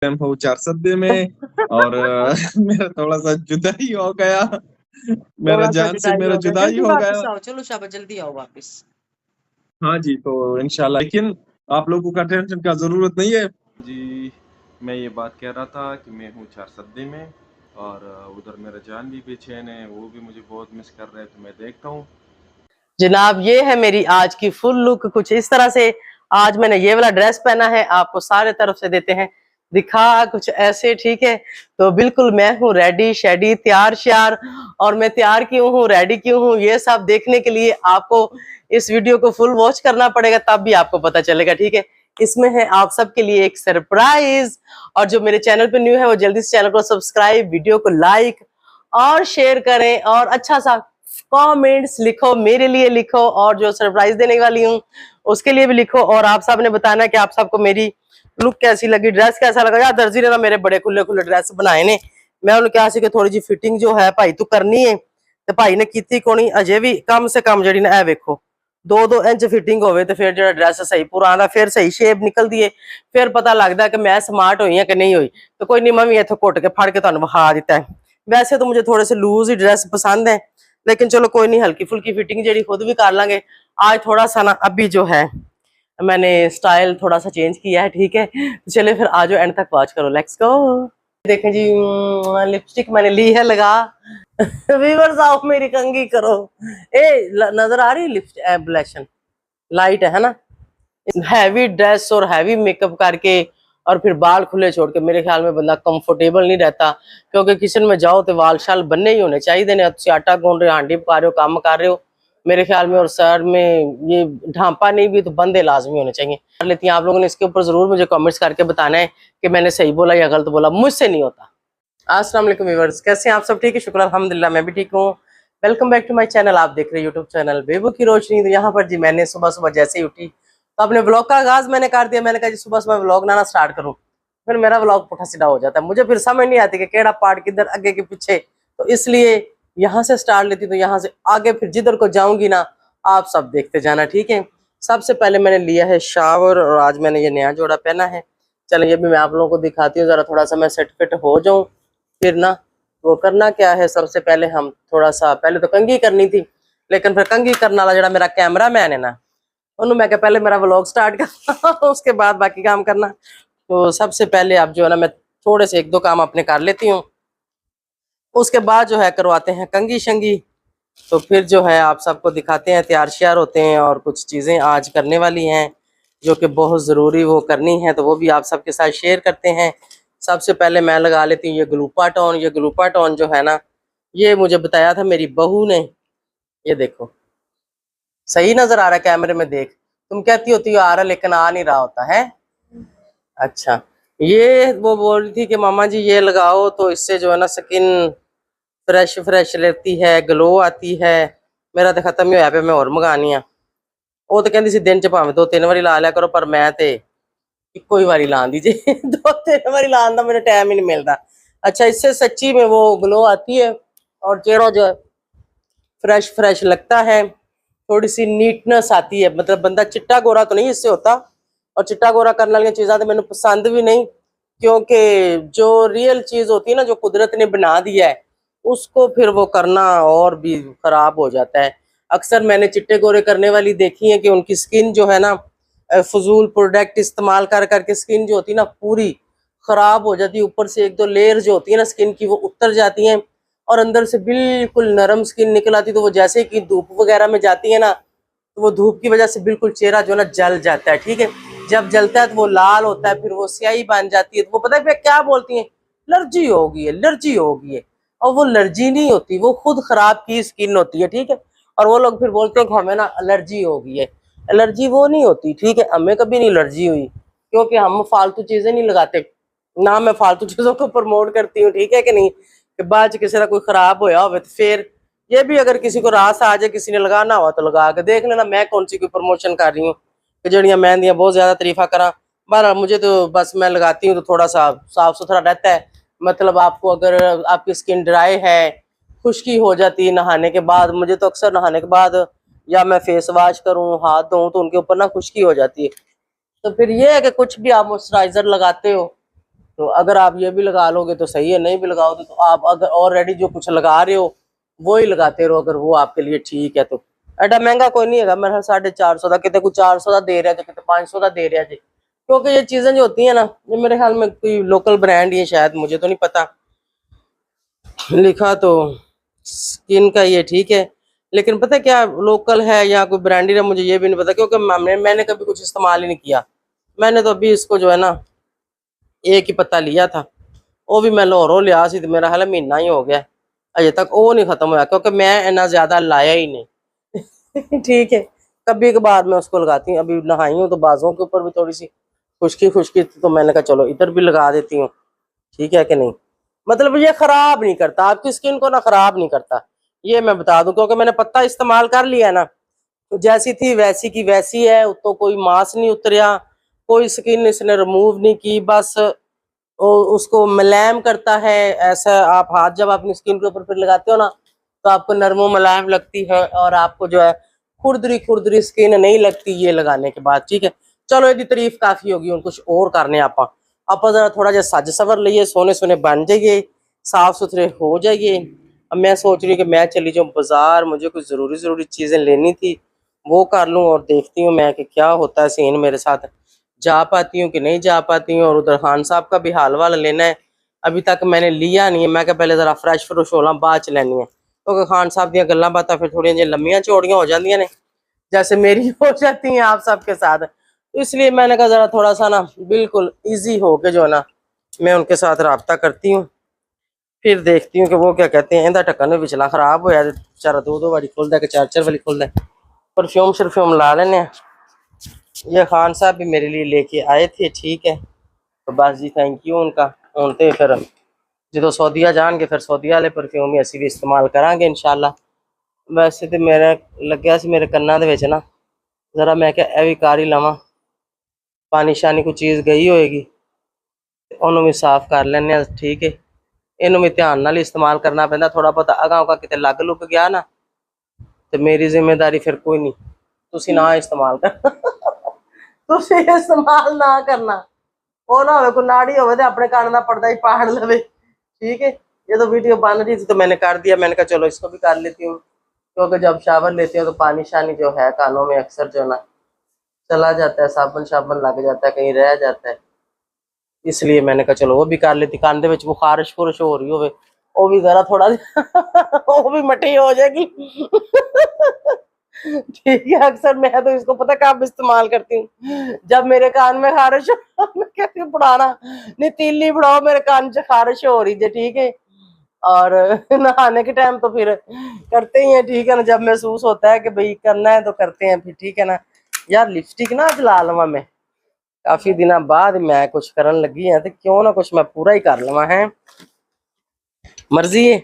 हूँ चार सदे में और मेरा थोड़ा सा जुदाई हो गया, मेरे थोड़ा सा जान से जुदाई मेरा हो गया, जुदाई जल्दी हो वापस गया। आओ, चलो शाबाश जल्दी आओ वापस। हाँ जी, तो इंशाल्लाह, लेकिन आप लोगों का टेंशन का जरूरत नहीं है जी। मैं ये बात कह रहा था कि मैं हूँ चार सदे में और उधर मेरा जान भी बेचैन है, वो भी मुझे बहुत मिस कर रहे हैं, तो मैं देखता हूँ। जनाब ये है मेरी आज की फुल लुक कुछ इस तरह से। आज मैंने ये वाला ड्रेस पहना है, आपको सारे तरफ से देते हैं दिखा कुछ ऐसे, ठीक है। तो बिल्कुल मैं हूँ रेडी शेडी तैयार श्यार। और मैं तैयार क्यों हूँ, रेडी क्यों हूँ, ये सब देखने के लिए आपको इस वीडियो को फुल वॉच करना पड़ेगा, तब भी आपको पता चलेगा, ठीक है। इसमें है आप सबके लिए एक सरप्राइज। और जो मेरे चैनल पे न्यू है वो जल्दी से चैनल को सब्सक्राइब, वीडियो को लाइक और शेयर करें, और अच्छा सा कमेंट्स लिखो, मेरे लिए लिखो, और जो सरप्राइज देने वाली हूँ उसके लिए भी लिखो। और आप सब ने बताना है कि आप सबको मेरी लुक कैसी लगी, ड्रेस कैसा लगा। यार दर्जी ने ना मेरे बड़े खुले खुले ड्रेस बनाए ने, मैं उन्हें क्या सी कि थोड़ी जी फिटिंग जो है भाई तू करनी है, तो भाई ने की कोनी अजे भी कम से कम जी ना, वेखो 2-2 इंच फिटिंग होवे तो फिर जो ड्रेस सही पूरा आंदा, फिर सही शेप निकलती है, फिर पता लगता है कि मैं स्मार्ट हुई कि नहीं हुई। तो कोई नहीं, मैं भी इत्थों घुट के फड़ के तुहानू विखा दिता है। वैसे तो मुझे थोड़े से लूज ही ड्रेस पसंद है, लेकिन चलो कोई नहीं, हल्की फुल्की फिटिंग जी खुद भी कर लांगे। आज थोड़ा सा ना अभी जो है मैंने स्टाइल थोड़ा सा चेंज किया है, ठीक है। तो चलिए फिर आज एंड तक वॉच करो, लेट्स गो। देखें जी, लिपस्टिक मैंने ली है लगा। व्यूअर्स आओ मेरी कंघी करो। नजर आ रही लिपस्टिक ब्लैशन लाइट है ना। हैवी ड्रेस और हैवी मेकअप करके और फिर बाल खुले छोड़ के मेरे ख्याल में बंदा कंफर्टेबल नहीं रहता, क्योंकि किचन में जाओ तो वाल शाल बनने ही होने चाहिए ने। आटा गूंद रहे हो, हांडी पका रहे हो, काम कर रहे हो मेरे ख्याल में, और सर में ये ढांपा नहीं भी तो बंदे लाजमी होने चाहिए। कर लेती हैं आप लोगों ने, इसके ऊपर जरूर मुझे कमेंट्स करके बताना है कि मैंने सही बोला या गलत बोला, मुझसे नहीं होता। अस्सलाम वालेकुम व्यूअर्स, कैसे हैं आप सब? ठीक है, शुक्र अल्हम्दुलिल्लाह मैं भी ठीक हूँ। Welcome back to my channel. आप देख रहे हैं यूट्यूब चैनल बेबू की रोशनी। तो यहाँ पर जी मैंने सुबह सुबह जैसे ही उठी तो अपने ब्लॉग का आगाज मैंने कर दिया। मैंने कहा जी सुबह सुबह ब्लॉग ना स्टार्ट करूँ, फिर मेरा ब्लॉग पुठा सीधा हो जाता है, मुझे फिर समझ नहीं आती कि केड़ा पार्ट किधर आगे के पीछे। तो इसलिए यहाँ से स्टार्ट लेती, तो यहाँ से आगे फिर जिधर को जाऊंगी ना आप सब देखते जाना, ठीक है। सबसे पहले मैंने लिया है शावर, और आज मैंने ये नया जोड़ा पहना है। चलो ये भी मैं आप लोगों को दिखाती हूँ, जरा थोड़ा सा मैं सेट फिट हो जाऊं। फिर ना वो करना क्या है, सबसे पहले हम थोड़ा सा पहले तो कंघी करनी थी, लेकिन फिर कंघी करने वाला जो मेरा कैमरा मैन है ना, उन्होंने मैं पहले मेरा व्लॉग स्टार्ट करना उसके बाद बाकी काम करना। तो सबसे पहले आप जो है ना, मैं थोड़े से 1-2 काम अपने कर लेती हूँ, उसके बाद जो है करवाते हैं कंघी शंगी। तो फिर जो है आप सबको दिखाते हैं, तैयार श्यार होते हैं, और कुछ चीज़ें आज करने वाली हैं जो कि बहुत ज़रूरी वो करनी है, तो वो भी आप सबके साथ शेयर करते हैं। सबसे पहले मैं लगा लेती हूँ ये ग्लूपाटॉन। ये ग्लूपाटॉन जो है ना, ये मुझे बताया था मेरी बहू ने। ये देखो, सही नजर आ रहा है कैमरे में, देख तुम कहती होती हो आ रहा, लेकिन आ नहीं रहा होता है। अच्छा, ये वो बोल रही थी कि मामा जी ये लगाओ तो इससे जो है ना स्किन फ्रेश फ्रेश रहती है, ग्लो आती है। मेरा तो खत्म ही होया पे, मैं और मंगानी आ। वो तो कहती सी दिन च भावें 2-3 बारी ला लिया करो, पर मैं ते इको ही बारी ला दी जी 2-3 बारी लाने का मेरे टाइम ही नहीं मिलता। अच्छा, इससे सच्ची में वो ग्लो आती है और चेहरा जो है फ्रेश फ्रेश लगता है, थोड़ी सी नीटनेस आती है, मतलब बंदा चिट्टा गोरा तो नहीं इससे होता। और चिट्टा गोरा करने वाली चीज़ा तो मैंने पसंद भी नहीं, क्योंकि जो रियल चीज होती है ना, जो कुदरत ने बना दिया है, उसको फिर वो करना और भी खराब हो जाता है। अक्सर मैंने चिट्टे गोरे करने वाली देखी है कि उनकी स्किन जो है ना, फजूल प्रोडक्ट इस्तेमाल कर करके स्किन जो होती है ना पूरी खराब हो जाती है। ऊपर से 1-2 लेयर जो होती है ना स्किन की वो उतर जाती हैं, और अंदर से बिल्कुल नरम स्किन निकल आती है। तो वो जैसे कि धूप वगैरह में जाती है ना, तो वो धूप की वजह से बिल्कुल चेहरा जो है ना जल जाता है, ठीक है। जब जलता है तो वो लाल होता है, फिर वो स्याही बन जाती है। तो वो पता है क्या बोलती है, एलर्जी होगी, एलर्जी होगी है। और वो एलर्जी नहीं होती, वो खुद खराब की स्किन होती है, ठीक है। और वो लोग फिर बोलते हैं कि हमें ना एलर्जी होगी है। एलर्जी वो नहीं होती, ठीक है। हमें कभी नहीं एलर्जी हुई, क्योंकि हम फालतू चीजें नहीं लगाते ना। मैं फालतू चीजों को प्रमोट करती हूँ, ठीक है कि नहीं, कि बाद किसी का कोई खराब होया हो तो फिर ये भी अगर किसी को रास आ जाए, किसी ने लगाना हुआ तो लगा के देख लेना। मैं कौन सी कोई प्रमोशन कर रही हूँ कि जड़ियाँ मेहंदियाँ बहुत ज्यादा तारीफा करा। बहरहाल मुझे तो बस मैं लगाती हूँ तो थोड़ा सा साफ सुथरा रहता है। मतलब आपको अगर आपकी स्किन ड्राई है, खुश्की हो जाती है नहाने के बाद, मुझे तो अक्सर नहाने के बाद या मैं फेस वॉश करूँ, हाथ धोऊं, तो उनके ऊपर ना खुश्की हो जाती है। तो फिर ये है कि कुछ भी आप मॉइस्चराइजर लगाते हो तो अगर आप ये भी लगा लोगे तो सही है, नहीं भी लगाओगे तो आप अगर ऑलरेडी जो कुछ लगा रहे हो वो ही लगाते रहो, अगर वो आपके लिए ठीक है तो। एडा महंगा कोई नहीं है, मेरा 450 का, कितने कुछ 400 का दे रहा है, कितने 500 का दे रहा है। क्योंकि ये चीजें जो होती है ना, ये मेरे ख्याल में कोई लोकल ब्रांड ही है शायद, मुझे तो नहीं पता। लिखा तो स्किन का ये ठीक है, लेकिन पता है क्या लोकल है या कोई ब्रांडेड है मुझे ये भी नहीं पता, क्योंकि मैंने कभी कुछ इस्तेमाल ही नहीं किया। मैंने तो अभी इसको जो है ना एक ही पत्ता लिया था, वो भी मैं लाहौरों लिया सी, मेरा हाल महीना ही हो गया अजे तक वो नहीं खत्म हुआ, क्योंकि मैं इतना ज्यादा लाया ही नहीं। ठीक है, कभी कभार मैं उसको लगाती हूँ। अभी नहाई हूँ तो बाजों के ऊपर भी थोड़ी सी खुश्की खुश्की थी, तो मैंने कहा चलो इधर भी लगा देती हूँ, ठीक है कि नहीं। मतलब ये खराब नहीं करता आपकी स्किन को, ना खराब नहीं करता, ये मैं बता दूं, क्योंकि मैंने पत्ता इस्तेमाल कर लिया ना, तो जैसी थी वैसी की वैसी है, तो कोई मांस नहीं उतरिया, कोई स्किन इसने रिमूव नहीं की, बस उसको मुलायम करता है। ऐसा आप हाथ जब अपनी स्किन के ऊपर फिर लगाते हो ना, तो आपको नरमो मुलायम लगती है, और आपको जो है खुरदरी खुरदरी स्किन नहीं लगती ये लगाने के बाद, ठीक है। चलो यदि तारीफ काफी होगी, उन कुछ और करने आप जरा थोड़ा जा सज सवर लीजिए, सोने सोने बन जाइए, साफ सुथरे हो जाइए। अब मैं सोच रही हूँ कि मैं चली जाऊँ बाजार, मुझे कुछ जरूरी चीजें लेनी थी, वो कर लूँ, और देखती हूँ मैं कि क्या होता है सीन मेरे साथ, जा पाती हूँ कि नहीं जा पाती हूँ। और उधर खान साहब का भी हाल वाल लेना है, अभी तक मैंने लिया नहीं है। मैं क्या पहले जरा फ्रेश फ्रुश होला बाद च लैनी है, क्योंकि खान साहब दी गल्लां बातां फिर थोड़ियां जी लम्मियां चौड़ियां हो जांदियां ने, जैसे मेरी हो जाती हैं आप सबके साथ। तो इसलिए मैंने कहा जरा थोड़ा सा ना बिल्कुल ईजी हो के जो है ना मैं उनके साथ रब्ता करती हूँ, फिर देखती हूँ कि वो क्या कहते हैं। इंदा ढक्कन भी पिछला खराब होया, बेचारा दो बारी खुलता है कि चार बारी खुलता है। परफ्यूम शरफ्यूम ला लेने। ये खान साहब भी मेरे लिए लेके आए थे, ठीक है, तो बस जी थैंक यू उनका। ਹੁਣ ਤੇ फिर जो सऊदीया जाएंगे फिर सऊदीया वाले परफ्यूम ही असी भी इस्तेमाल करांगे इंशाल्लाह। वैसे तो मेरा लग्या सी मेरे कन्ना दे विच ना, जरा मैं क्या ਇਹ ਵੀ कर ही लवां, पानी शानी कोई चीज़ गई होएगी ਉਹਨੂੰ भी साफ कर ਲੈਂਦੇ ਹਾਂ, ठीक है। ਇਹਨੂੰ भी ध्यान नाल इस्तेमाल करना पैंदा, थोड़ा बहुत अगां उगा किते लग लुग गया ना तो मेरी जिम्मेदारी फिर कोई नहीं, तुसी ना इस्तेमाल कर। तुसी इस्तेमाल ना करना, वो ना हो कोई नाड़ी हो अपने कान का पर्दा ही पाड़ लवे, ठीक है। ये तो वीडियो बन रही थी तो मैंने कर दिया, मैंने कहा चलो इसको भी कर लेती हूँ, क्योंकि जब शावर लेते हो तो पानी शानी जो है कानों में अक्सर जो ना चला जाता है, साबुन शाबन लग जाता है, कहीं रह जाता है, इसलिए मैंने कहा चलो वो भी कर लेती। कान दे विच वो खारिश खुरिश हो रही हो वो भी जरा थोड़ा वो भी मटी हो जाएगी। ठीक है, अक्सर मैं तो इसको पता कब इस्तेमाल करती हूँ, जब मेरे कान में खारिश हो, मैं कहती हूँ पढ़ाना नहीं तीली पढ़ाओ, मेरे कान से खारिश हो रही है, ठीक है। और नहाने के टाइम तो फिर करते ही हैं, ठीक है ना, जब महसूस होता है कि भाई करना है तो करते हैं फिर, ठीक है ना। यार लिपस्टिक ना आज ला लवा मैं, काफी दिनों बाद मैं कुछ करन लगी है, तो क्यों ना कुछ मैं पूरा ही कर लवा है, मर्जी है।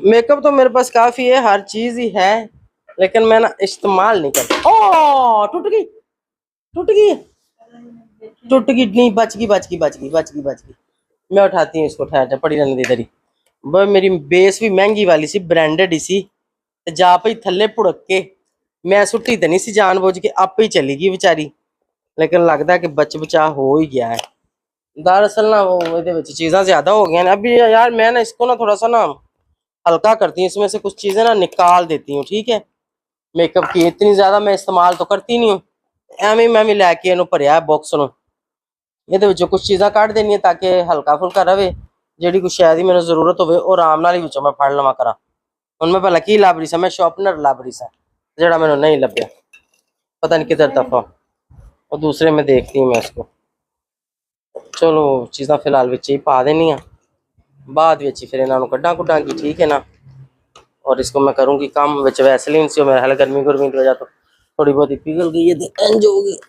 मेकअप तो मेरे पास काफी है, हर चीज ही है, लेकिन मैं ना इस्तेमाल नहीं करता। ओ टूट गई टूट गई टूट गई, नहीं बच गई। मैं उठाती हूँ इसको, ठहर जा पड़ी रहने दे तेरी। वो मेरी बेस भी महंगी वाली सी, ब्रांडेड ही सी, ते जा पई थल्ले भुड़क के, मैं सुट्टी तो नहीं सी जानबूझ के, आप ही चली गई बेचारी, लेकिन लगता है कि बच बचा हो ही गया है। दरअसल ना वो ये चीज़ा ज्यादा हो गई अभी यार, मैं ना इसको ना थोड़ा सा ना हल्का करती हूँ, इसमें से कुछ चीजें ना निकाल देती हूँ, ठीक है। मेकअप की इतनी ज्यादा मैं इस्तेमाल तो करती नहीं हूँ, एवं मैं भी लैके इन्हू भरिया बॉक्स नू, ਇਹਦੇ ਵਿੱਚੋਂ कुछ चीज़ां ਕੱਢ देनियां ताकि हल्का फुल्का रहे, ਜਿਹੜੀ कुछ शायद ही मैंने जरूरत हो ਉਹ ਆਰਾਮ ਨਾਲ ਹੀ ਵਿੱਚੋਂ मैं फड़ लवा करा। ਹੁਣ मैं पहला की ਲੱਭ ਰਹੀ ਸਾਂ, मैं शॉर्पनर ਲੱਭ ਰਹੀ ਸਾਂ ਜਿਹੜਾ ਮੈਨੂੰ नहीं ਲੱਭਿਆ, पता नहीं किधर दफा, और दूसरे में देखती हूँ मैं इसको। चलो चीज़ां फिलहाल विच ही पा देनी बाद विच ही फिर इन्हों कड्डा कुड्डांगी, ठीक है ना। और इसको मैं करूँगी कम विच वैसलीन से, मेरे हाल गर्मी गुरमी की वजह तो थोड़ी बहुत पिघल गई है, इंज होगी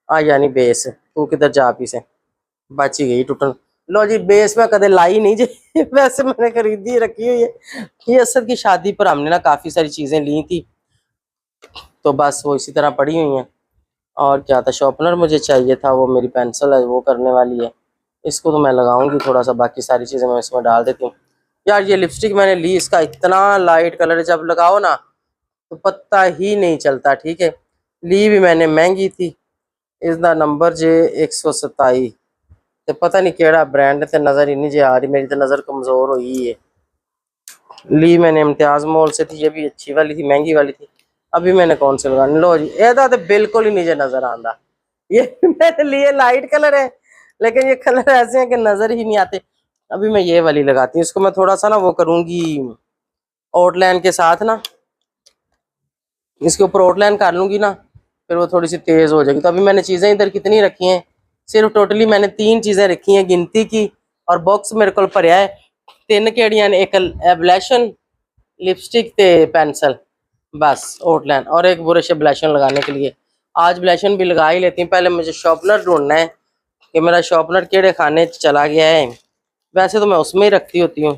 आ यानी बेस तू किधर जा पी से बच ही गई टूटन। लो जी बेस में कदे लाई नहीं जी, वैसे मैंने खरीदी रखी हुई है, ये असद की शादी पर हमने ना काफ़ी सारी चीज़ें ली थी, तो बस वो इसी तरह पड़ी हुई हैं। और क्या था, शॉर्पनर मुझे चाहिए था, वो मेरी पेंसिल है वो करने वाली है, इसको तो मैं लगाऊंगी थोड़ा सा, बाकी सारी चीज़ें मैं इसमें डाल देती हूँ। यार ये लिपस्टिक मैंने ली, इसका इतना लाइट कलर है, जब लगाओ ना तो पता ही नहीं चलता, ठीक है। ली भी मैंने महंगी थी, इसका नंबर जे 127, ते पता नहीं केड़ा ब्रांड ते नजर ही नहीं जे आ रही, मेरी तो नजर कमजोर हुई है। ली मैंने इम्तियाज मॉल से थी, ये भी अच्छी वाली थी, महंगी वाली थी। अभी मैंने कौन से लगानी, लो जी एदा तो बिल्कुल ही नीचे नजर आंदा। ये मेरे लिए लाइट कलर है, लेकिन ये कलर ऐसे हैं कि नजर ही नहीं आते। अभी मैं ये वाली लगाती हूँ, इसको मैं थोड़ा सा ना वो करूंगी आउटलाइन के साथ ना, इसके ऊपर आउटलाइन कर लूंगी ना, फिर वो थोड़ी सी तेज हो जाएगी। तो अभी मैंने चीजें इधर कितनी रखी हैं, सिर्फ टोटली मैंने 3 चीजें रखी हैं गिनती की, और बॉक्स मेरे को भरया है 3 केड़ियां ने, एक ब्लैशन, लिपस्टिक ते पेंसिल, बस आउटलाइन, और एक ब्रश ब्लैशन लगाने के लिए। आज ब्लैशन भी लगा ही लेती हूँ, पहले मुझे शॉर्पनर ढूंढना है कि मेरा शॉर्पनर केड़े खाने चला गया है। वैसे तो मैं उसमें ही रखती होती हूँ,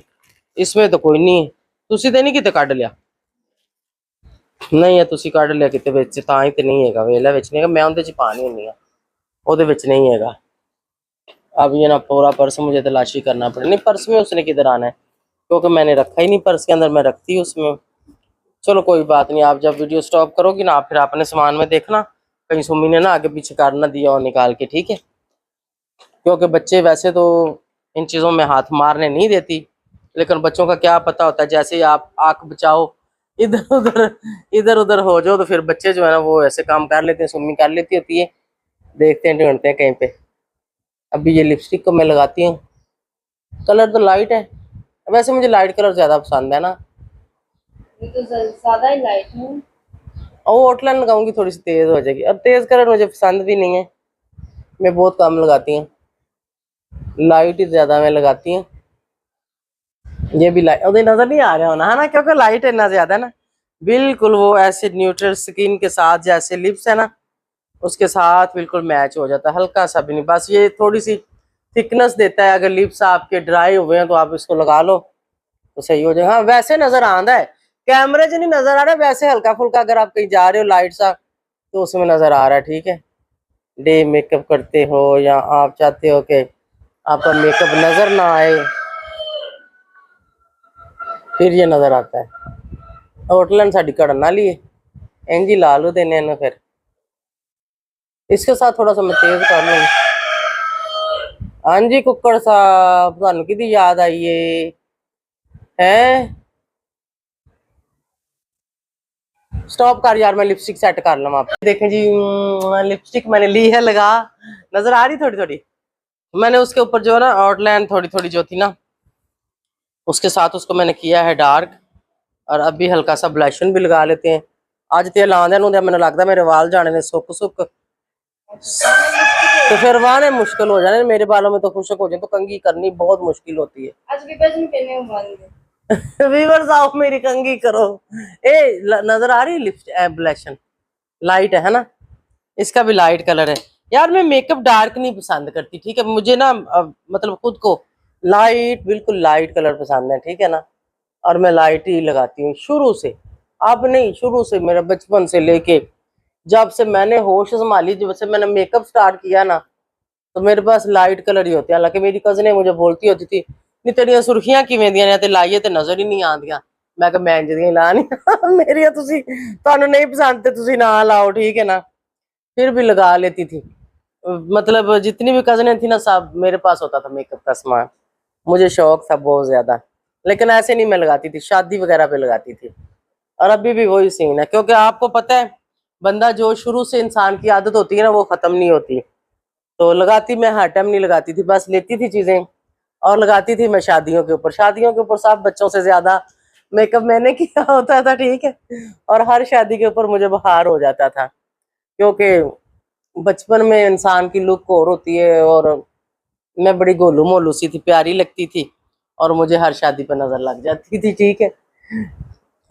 इसमें तो कोई नहीं है। तुसी तो नहीं किते कढ़ लिया? नहीं है, तुसी कढ़ लिया किते विच, तां ही ते नहीं हैगा, वेला विच नहीं हैगा, मैं उहदे च पानी हुंदी आ, ओहदे विच नहीं हैगा। अब ये ना पूरा पर्स मुझे तलाशी करना पड़े, नहीं पर्स में उसने किधर आना है, क्योंकि मैंने रखा ही नहीं पर्स के अंदर, मैं रखती हूँ उसमें। चलो कोई बात नहीं, आप जब वीडियो स्टॉप करोगी ना, आप फिर अपने सामान में देखना कहीं सुमी ने ना आगे पीछे कर ना दिया और निकाल के, ठीक है? क्योंकि बच्चे वैसे तो इन चीज़ों में हाथ मारने नहीं देती, लेकिन बच्चों का क्या पता होता है, जैसे ही आप आंख बचाओ इधर उधर हो जाओ, तो फिर बच्चे जो है ना वो ऐसे काम कर लेते हैं, सुम्मी कर लेती होती है, देखते हैं ढूंढते हैं कहीं पे। अभी ये लिपस्टिक को मैं लगाती हूँ, कलर तो लाइट है, वैसे मुझे लाइट कलर ज्यादा पसंद है ना, ये तो ज्यादा ही लाइट है। और आउटलाइन लगाऊंगी थोड़ी सी तेज हो जाएगी, और तेज कलर मुझे पसंद भी नहीं है, मैं बहुत कम लगाती हूँ, लाइट ही ज्यादा मैं लगाती हूँ। ये भी लाइट उधर नजर नहीं आ रहा होना है ना, क्योंकि लाइट इतना ज्यादा है ना, बिल्कुल वो ऐसे न्यूट्रल स्किन के साथ जैसे लिप्स है ना, उसके साथ बिल्कुल मैच हो जाता है, हल्का सा भी नहीं, बस ये थोड़ी सी थिकनेस देता है। अगर लिप्स आपके ड्राई हुए हैं तो आप इसको लगा लो तो सही हो जाएगा। हाँ वैसे नजर आंदा है, कैमरे से नहीं नजर आ रहा, वैसे हल्का फुल्का अगर आप कहीं जा रहे हो लाइट सा तो उसमें नजर आ रहा है, ठीक है? डे मेकअप करते हो या आप चाहते हो कि आपका मेकअप नजर ना आए, फिर ये नजर आता है। होटलन साड़ी कड़न वाली है, इंज ही ला लो देने ना, फिर इसके साथ थोड़ा सा मैं तेज कर लूंगी। हाँ जी कुक्कड़ साहब, तुहानू किहदी याद आई है? स्टॉप कर यार, मैं लिपस्टिक सेट कर लूँ। आप देखें जी, लिपस्टिक मैंने ली है लगा, नजर आ रही थोड़ी थोड़ी, मैंने उसके ऊपर जो है ना आउटलाइन थोड़ी थोड़ी जो थी ना, उसके साथ उसको मैंने किया है डार्क, और अभी हल्का सा ब्लशन भी लगा लेते हैं। आज ते लांदे नूं मैंने लगता मेरे वाल जाने ने सुक सुक, तो फिर वाने मुश्किल हो जाने मेरे बालों में, तो खुशक हो जाए तो कंघी करनी बहुत मुश्किल होती है। आज भी बजन पहने होंगे। व्यूअर्स आओ मेरी कंघी करो। नजर आ रही लिपस्टिक ब्लशन लाइट है ना, इसका भी लाइट कलर है। यार मैं मेकअप डार्क नहीं पसंद करती, ठीक है? मुझे ना मतलब खुद को लाइट, बिल्कुल लाइट कलर पसंद है, ठीक है ना? और मैं लाइट ही लगाती हूँ शुरू से, अब नहीं, शुरू से, मेरा बचपन से लेके जब से मैंने होश संभाली, जब से मैंने मेकअप स्टार्ट किया ना, तो मेरे पास लाइट कलर ही होते हैं। हालांकि मेरी कजने मुझे बोलती होती थी, नहीं तेरिया सुर्खियां किवें दियां ने, ते लाइए ते नजर ही नहीं आंदियां। मैं कहा मैं इंज दियां लानी मेरिया तुसी, तुहानू नहीं पसंद ते तुसी ना लाओ, ठीक है ना? फिर भी लगा लेती थी, मतलब जितनी भी कजनें थी ना, सब मेरे पास होता था मेकअप का सामान, मुझे शौक था बहुत ज्यादा। लेकिन ऐसे नहीं मैं लगाती थी, शादी वगैरह पे लगाती थी। और अभी भी वही सीन है, क्योंकि आपको पता है बंदा जो शुरू से इंसान की आदत होती है ना, वो खत्म नहीं होती। तो लगाती मैं हर टाइम नहीं लगाती थी, बस लेती थी चीजें और लगाती थी मैं शादियों के ऊपर। शादियों के ऊपर सब बच्चों से ज्यादा मेकअप मैंने किया होता था, ठीक है? और हर शादी के ऊपर मुझे बहार हो जाता था, क्योंकि बचपन में इंसान की लुक और होती है, और मैं बड़ी गोलू मोलू सी थी, प्यारी लगती थी, और मुझे हर शादी पर नजर लग जाती थी, ठीक है?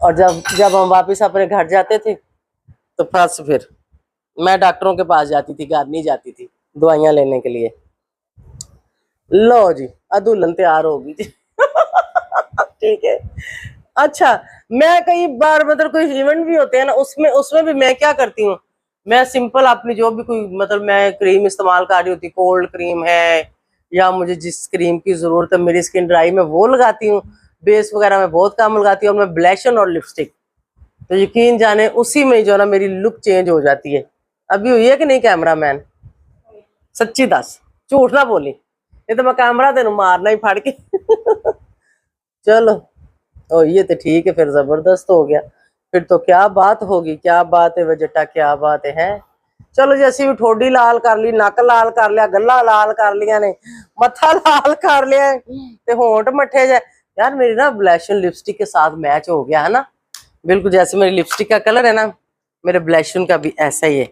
और जब जब हम वापस अपने घर जाते थे तो बस फिर मैं डॉक्टरों के पास जाती थी, घर नहीं जाती थी दवाइयां लेने के लिए। लो जी दुल्हन तैयार होगी जी ठीक है। अच्छा, मैं कई बार मतलब कोई इवेंट भी होते हैं ना, उसमें उसमें भी मैं क्या करती हूँ, मैं सिंपल अपनी जो भी कोई मतलब मैं क्रीम इस्तेमाल कर रही होती, कोल्ड क्रीम है या मुझे जिस क्रीम की जरूरत है, मेरी स्किन ड्राई, मैं वो लगाती हूँ। बेस वगैरह मैं बहुत कम लगाती हूँ, और मैं ब्लशन और लिपस्टिक, तो यकीन जाने उसी में जो है ना मेरी लुक चेंज हो जाती है। अभी हुई है कि नहीं कैमरा मैन? सच्ची दस, झूठ ना बोली। ये तो मैं कैमरा तेन मारना ही फड़ के चलो ओ ये तो ठीक है, फिर जबरदस्त हो गया। फिर तो क्या बात होगी, क्या बात है वजटा, क्या बात है। चलो जी असी भी ठोडी लाल कर ली, नक लाल कर लिया, गल्ला लाल कर लिया ने, मत्था लाल कर लिया ते होंठ मठे जाए। यार मेरी ना ब्लैश लिपस्टिक के साथ मैच हो गया है ना, बिल्कुल जैसे मेरी लिपस्टिक का कलर है ना, मेरे ब्लैशन का भी ऐसा ही है।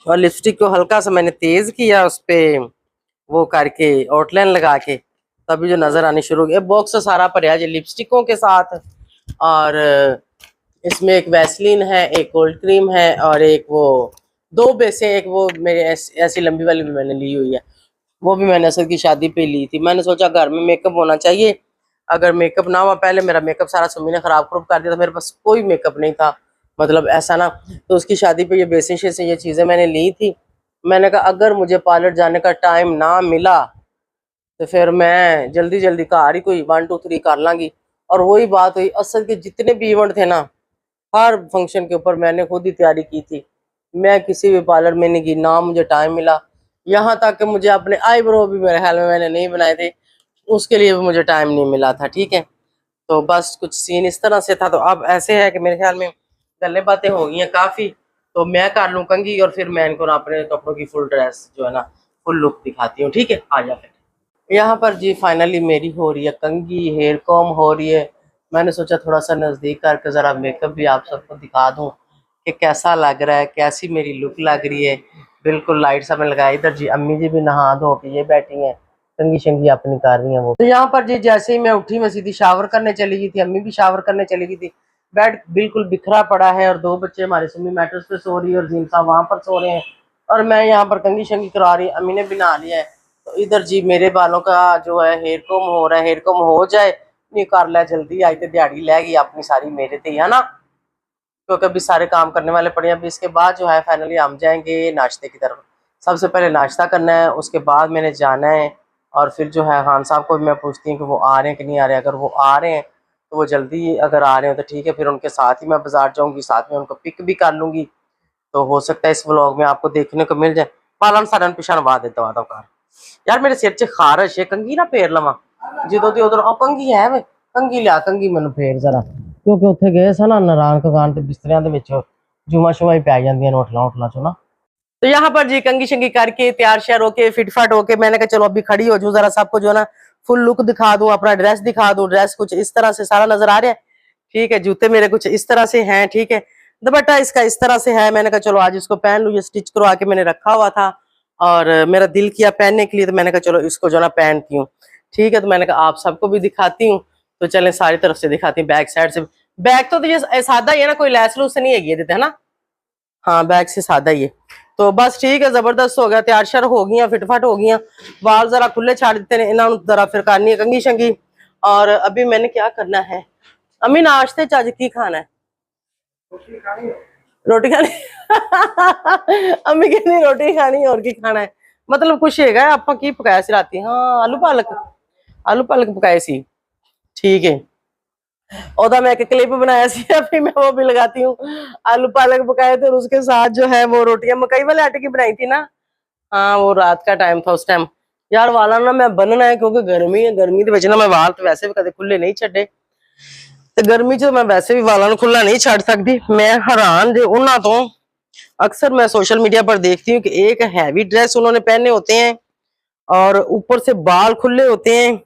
और लिपस्टिक को हल्का सा मैंने तेज किया, उस पे वो करके आउटलाइन लगा के, तभी जो नजर आनी शुरू हो गई। बॉक्स सारा भरिया जी लिपस्टिकों के साथ, और इसमें एक वैसलीन है, एक कोल्ड क्रीम है, और एक वो 2 बेसें, एक वो मेरे ऐसी लंबी वाली भी मैंने ली हुई है, वो भी मैंने असद की शादी पे ली थी। मैंने सोचा घर में मेकअप होना चाहिए, अगर मेकअप ना हुआ, पहले मेरा मेकअप सारा सुमी ने खराब कर दिया था, मेरे पास कोई मेकअप नहीं था, मतलब ऐसा ना। तो उसकी शादी पे ये बेसिन शेसिन ये चीज़ें मैंने ली थी। मैंने कहा अगर मुझे पार्लर जाने का टाइम ना मिला तो फिर मैं जल्दी जल्दी घर ही कोई 1 2 3 कर लांगी। और वही बात हुई, असद के जितने भी इवेंट थे ना, हर फंक्शन के ऊपर मैंने खुद ही तैयारी की थी। मैं किसी भी पार्लर में नहीं गई, ना मुझे टाइम मिला। यहाँ तक कि मुझे अपने आईब्रो भी मेरे ख्याल में मैंने नहीं बनाए थे, उसके लिए भी मुझे टाइम नहीं मिला था। ठीक है, तो बस कुछ सीन इस तरह से था। तो अब ऐसे है कि मेरे ख्याल में गल्ले बातें हो गई हैं काफ़ी, तो मैं कर लूँ कंघी, और फिर मैं इनको ना अपने कपड़ों की फुल ड्रेस जो है ना, फुल लुक दिखाती हूँ। ठीक है, आ जा फिर। यहाँ पर जी फाइनली मेरी हो रही है कंघी, हेयर कॉम हो रही है। मैंने सोचा थोड़ा सा नज़दीक करके ज़रा मेकअप भी आप सबको दिखा दूँ कि कैसा लग रहा है, कैसी मेरी लुक लग रही है। बिल्कुल लाइट सा मैं लगाया। इधर जी अम्मी जी भी नहा धो के ये बैठी हैं, कंघी शंगी अपनी कर रही हैं वो। तो यहाँ पर जी जैसे ही मैं उठी, मैं सीधी शावर करने चली गई थी, अम्मी भी शावर करने चली गई थी। बेड बिल्कुल बिखरा पड़ा है, और 2 बच्चे हमारे सुम्मी मैट्रेस पे सो रही है, और जीम साहब वहाँ पर सो रहे हैं, और मैं यहाँ पर कंघी शंगी करा रही। अम्मी ने भी नहा लिया है। तो इधर जी मेरे बालों का जो है हेयर कॉम हो रहा है। हेयर कॉम हो जाए नहीं कर लिया जल्दी, आई तो दिहाड़ी लैगी अपनी सारी मेरे ते है ना, क्योंकि अभी सारे काम करने वाले पड़े हैं। अभी इसके बाद जो है फाइनली हम जाएंगे नाश्ते की तरफ। सबसे पहले नाश्ता करना है, उसके बाद मैंने जाना है, और फिर जो है खान साहब को भी मैं पूछती हूँ कि वो आ रहे हैं कि नहीं आ रहे। अगर वो आ रहे हैं तो वो जल्दी अगर आ रहे हैं तो ठीक है, फिर उनके साथ ही मैं बाजार जाऊँगी, साथ में उनको पिक भी कर लूँगी। तो हो सकता है इस व्लॉग में आपको देखने को मिल जाए। पालन सारन पिछाण वा देता कार यार, मेरे सिर च खारश है, कंघी ना फेर लवा जो उधर कंघी है वे, कंघी लिया, कंघी मैनू फेर जरा, क्योंकि उत्थे गए सा ना नारायण कगान ते बिस्तरियां दे विच जुमा शुमा ही पै जांदियां ने होटलां होटलां चो ना। तो यहाँ पर जी कंघी शंगी करके तैयार श्यार होके फिटफाट होके मैंने कहा चलो अभी खड़ी हो जाऊं, जरा सबको जो है ना फुल लुक दिखा दूं, अपना ड्रेस दिखा दूं। ड्रेस कुछ इस तरह से सारा नजर आ रहा है। ठीक है, जूते मेरे कुछ इस तरह से हैं। ठीक है, दुपट्टा इसका इस तरह से है। मैंने कहा चलो आज इसको पहन लूं, ये स्टिच करवा के मैंने रखा हुआ था, और मेरा दिल किया पहनने के लिए, तो मैंने कहा चलो इसको जो ना पहनती हूँ। ठीक है, तो मैंने कहा आप सबको भी दिखाती हूँ। तो चलें सारी तरफ से दिखाती हूँ, बैक साइड से। बैक तो ये सादा ही है ना, कोई लैस लूस नहीं है देते है ना। हाँ बैक से सादा ही है। तो बस ठीक है, जबरदस्त हो गया, तैयार श्यार हो गई, फिटफाट हो गई। बाल जरा खुले छाड़ देते हैं, इन्होंने जरा फिर करनी है कंघी शंगी। और अभी मैंने क्या करना है, अम्मी नाश्ते च अज की खाना है? रोटी खानी अम्मी कहनी रोटी खानी, और की खाना है, मतलब कुछ है आप की पकाया सी राती? हाँ आलू पालक, आलू पालक पकाए सी। ठीक है, ओदा मैं एक क्लिप बनाया सी, अभी मैं वो भी लगाती हूँ। आलू पालक पकाए थे, और उसके साथ जो है वो रोटियां मकई वाले आटे की बनाई थी ना। हाँ वो रात का टाइम था उस टाइम। यार वाला ना मैं बनना है, क्योंकि गर्मी है, गर्मी के वजह ना मैं वाल तो वैसे भी कदे खुले नहीं छड्डे, ते गर्मी च मैं वैसे भी वालों को खुला नहीं छड़ सकती। मैं हैरान जे उन्हां तो, अक्सर मैं सोशल मीडिया पर देखती हूँ कि एक हैवी ड्रेस उन्होंने पहने होते हैं, और ऊपर से बाल खुले होते हैं,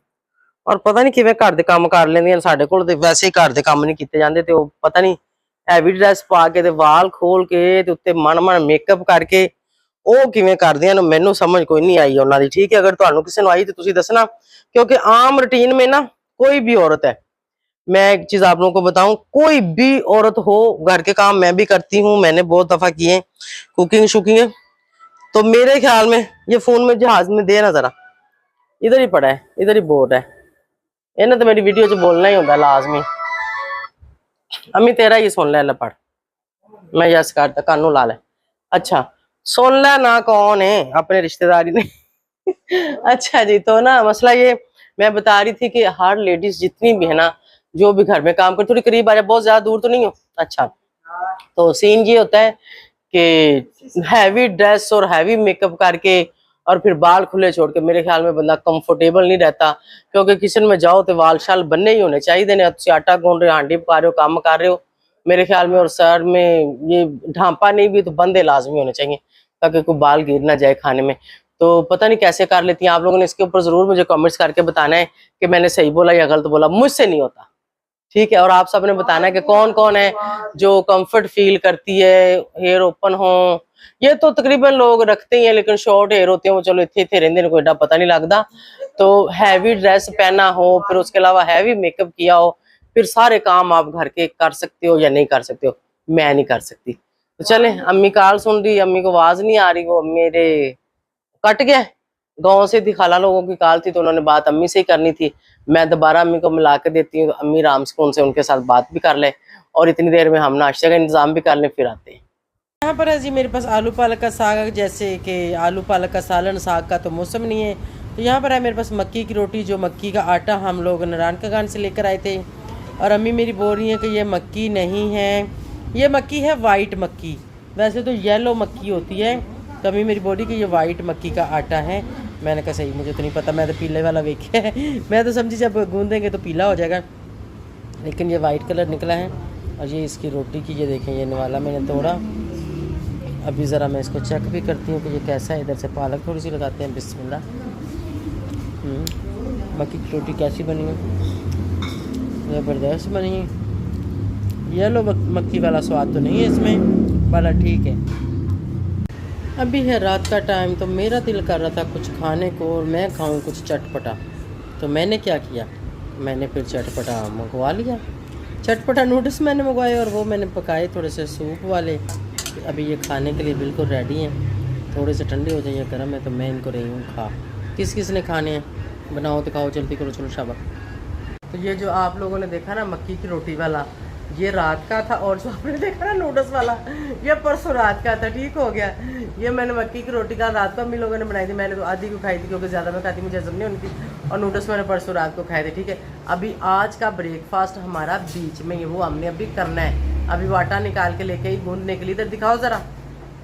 और पता नहीं किवें घर दे काम कर लेंदियां। साडे कोल ते वैसे ही घर दे काम नहीं कीते जांदे, ते ओह पता नहीं हैवी ड्रेस पा के ते वाल खोल के ते उत्ते मन मन मेकअप करके ਉਹ ਕਿਵੇਂ ਕਰਦੀਆਂ ਨੇ, ਮੈਨੂੰ समझ कोई नहीं आई ਉਹਨਾਂ ਦੀ। ठीक है, अगर ਤੁਹਾਨੂੰ ਕਿਸੇ ਨੂੰ आई तो ਤੁਸੀਂ ਦੱਸਣਾ, क्योंकि आम रूटीन में ना कोई भी औरत है, मैं एक चीज आप लोगों को बताऊं, कोई भी औरत हो, घर के काम मैं भी करती हूँ, मैंने बहुत दफा किए कुकिंग शुकिंग। तो मेरे ख्याल में ये फोन में जहाज में दे ना जरा, इधर ही पड़ा है, इधर ही बोर्ड है, इन्हें तो मेरी वीडियो च बोलना ही होता लाजमी। अम्मी तेरा ही सुन ले पढ़, मैं यस करता कानू ला ले। अच्छा सुन ले ना, कौन है अपने रिश्तेदारी ने अच्छा जी, तो ना मसला ये मैं बता रही थी कि हर लेडीज जितनी भी है ना, जो भी घर में काम कर, थोड़ी करीब आ जाए, बहुत ज्यादा दूर तो नहीं हो। अच्छा, तो सीन ये होता है कि हैवी ड्रेस और हैवी मेकअप करके और फिर बाल खुले छोड़ के मेरे ख्याल में बंदा कंफर्टेबल नहीं रहता, क्योंकि किचन में जाओ तो वाल शाल बनने ही होने चाहिए ने। तुम आटा गूंद रहे हो, हांडी पका रहे हो, काम कर रहे हो मेरे ख्याल में, और सर में ये ढांपा नहीं भी तो बंदे लाजमी होने चाहिए ताकि कोई बाल गिर ना जाए खाने में। तो पता नहीं कैसे कर लेती हैं आप लोगों ने, इसके ऊपर जरूर मुझे कमेंट्स करके बताना है कि मैंने सही बोला या गलत बोला। मुझसे नहीं होता, ठीक है। और आप सबने बताना है कि कौन कौन है जो कंफर्ट फील करती है हेयर ओपन हो। ये तो तकरीबन लोग रखते ही हैं, लेकिन शॉर्ट हेयर होते हैं वो चलो इतने इतने रहते हैं, कोई एडा पता नहीं लगता। तो हैवी ड्रेस पहना हो, फिर उसके अलावा हैवी मेकअप किया हो, फिर सारे काम आप घर के कर सकते हो या नहीं कर सकते हो, मैं नहीं कर सकती। तो चले, अम्मी कॉल सुन रही, अम्मी को आवाज नहीं आ रही, वो मेरे कट गया। गाँव से थी, खाला लोगों की कॉल थी तो उन्होंने बात अम्मी से ही करनी थी। मैं दोबारा अम्मी को मिला के देती हूँ, अम्मी राम सुकून से उनके साथ बात भी कर ले और इतनी देर में हम नाश्ते का इंतजाम भी कर लें, फिर आते हैं। यहाँ पर है जी मेरे पास आलू पालक का साग, जैसे कि आलू पालक का सालन, साग का तो मौसम नहीं है। तो यहाँ पर है मेरे पास मक्की की रोटी, जो मक्की का आटा हम लोग नारायण का गान से लेकर आए थे। और अम्मी मेरी बोल रही है कि ये मक्की नहीं है, ये मक्की है वाइट मक्की, वैसे तो येलो मक्की होती है। तो अम्मी मेरी बोल रही कि ये वाइट मक्की का आटा है। मैंने कहा सही, मुझे तो नहीं पता, मैं तो पीले वाला वेखा है मैं तो समझी जब गूंदेंगे तो पीला हो जाएगा, लेकिन ये वाइट कलर निकला है। और ये इसकी रोटी की, ये देखें ये निवाला मैंने तोड़ा। अभी ज़रा मैं इसको चेक भी करती हूँ कि ये कैसा है। इधर से पालक थोड़ी सी लगाते हैं, बिस्मिल्लाह। मक्की की रोटी कैसी बनी है, ज़बरदस्त बनी है। येलो मक्की वाला स्वाद तो नहीं है इसमें, वाला ठीक है। अभी है रात का टाइम, तो मेरा दिल कर रहा था कुछ खाने को और मैं खाऊं कुछ चटपटा। तो मैंने क्या किया, मैंने फिर चटपटा मंगवा लिया। चटपटा नूडल्स मैंने मंगवाए और वो मैंने पकाए थोड़े से सूप वाले। अभी ये खाने के लिए बिल्कुल रेडी हैं, थोड़े से ठंडे हो जाइए, गर्म है तो मैं इनको रही हूँ खा। किस किस ने खाने हैं, बनाओ तो खाओ, जल्दी करो, चलो शाबाश। तो ये जो आप लोगों ने देखा ना मक्की की रोटी वाला, ये रात का था, और जो आपने देखा ना नूडल्स वाला, ये परसों रात का था। ठीक हो गया। ये मैंने मक्की की रोटी का रात को अम्मी लोगों ने बनाई थी, मैंने तो आधी को खाई थी क्योंकि ज़्यादा मैं खाती, मुझे हजम नहीं होनी थी। और नूडल्स मैंने परसों रात को खाए थे, ठीक है। अभी आज का ब्रेकफास्ट हमारा बीच में ही, वो हमने अभी करना है। अभी वो आटा निकाल के लेके ही गूंदने के लिए, इधर दिखाओ ज़रा।